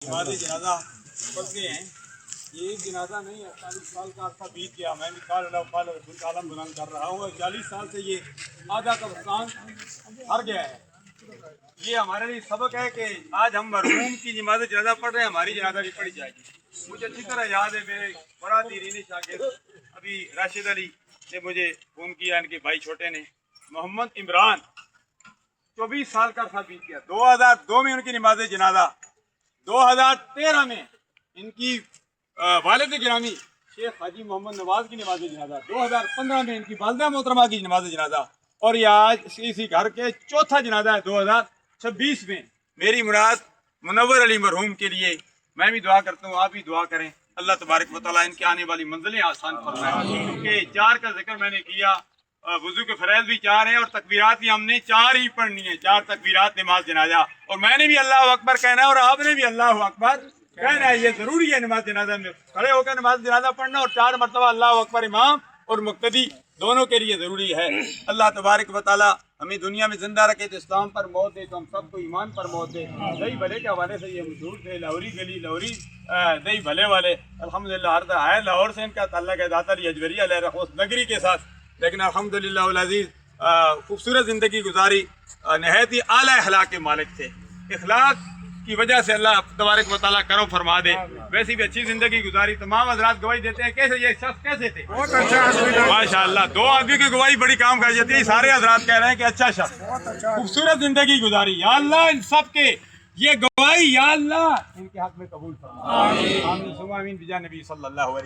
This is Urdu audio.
نماز جنازہ پڑھ گئے ہیں. یہ ایک جنازہ نہیں ہے، 40 سال کا عرصہ بیت گیا. میں بھی قال اللہ قال رسول کا عالم بلند کر رہا ہوں اور 40 سال سے یہ آدھا قبرستان ہر گیا ہے. یہ ہمارے لیے سبق ہے کہ آج ہم مرحوم کی نماز جنازہ پڑھ رہے ہیں، ہماری جنازہ بھی پڑھی جائے گی. مجھے اچھی طرح یاد ہے، میرے بڑا دیرین شاگرد ابھی راشد علی نے مجھے فون کیا، ان کے بھائی چھوٹے نے، محمد عمران، 24 سال کا عرصہ بیت گیا. 2002 میں ان کی نماز جنازہ، 2013 میں ان کی والد گرامی شیخ حاجی محمد نواز کی نماز جنازہ، 2015 میں ان کی والدہ محترمہ کی نماز جنازہ، اور یہ آج اسی گھر کے چوتھا جنازہ ہے 2026 میں. میری مراد منور علی مرحوم کے لیے میں بھی دعا کرتا ہوں، آپ بھی دعا کریں. اللہ تبارک و تعالیٰ ان کی آنے والی منزلیں آسان فرمائے. کیونکہ 4 کا ذکر میں نے کیا، وضو کے فرائض بھی 4 ہیں اور تکبیرات بھی ہم نے 4 ہی پڑھنی ہیں. 4 تکبیرات نماز جنازہ، اور میں نے بھی اللہ اکبر کہنا ہے اور آپ نے بھی اللہ اکبر کہنا ہے. یہ ضروری ہے نماز جنازہ میں کھڑے ہو کر نماز جنازہ پڑھنا، اور 4 مرتبہ اللہ اکبر امام اور مقتدی دونوں کے لیے ضروری ہے. اللہ تبارک و تعالیٰ ہمیں دنیا میں زندہ رکھے تو اسلام پر موت دے، تو ہم سب کو ایمان پر موت دے. دہی بھلے کے حوالے سے یہ مشہور تھے، لاہوری گلی لاہوری دہی بھلے والے. الحمدللہ ہر ہے لاہور سے ان کا تعلق ہے، داتا علی اجوری علیہ رحمۃ نگری کے ساتھ، لیکن الحمدللہ العزیز خوبصورت زندگی گزاری، نہایت ہی اعلیٰ اخلاق کے مالک تھے. اخلاق کی وجہ سے اللہ تبارک و تعالیٰ کرم فرما دے. ویسی بھی اچھی زندگی گزاری. تمام حضرات گواہی دیتے ہیں کیسے یہ شخص کیسے تھے. ماشاء اللہ 2 آدمی کی گواہی بڑی کام کر جاتی ہے. سارے حضرات کہہ رہے ہیں کہ اچھا شخص، خوبصورت زندگی گزاری. یا اللہ ان سب کے یہ گواہی یا اللہ ان کے حق میں قبول فرما. آمین ثم آمین بجاہ نبی صلی اللہ علیہ وسلم.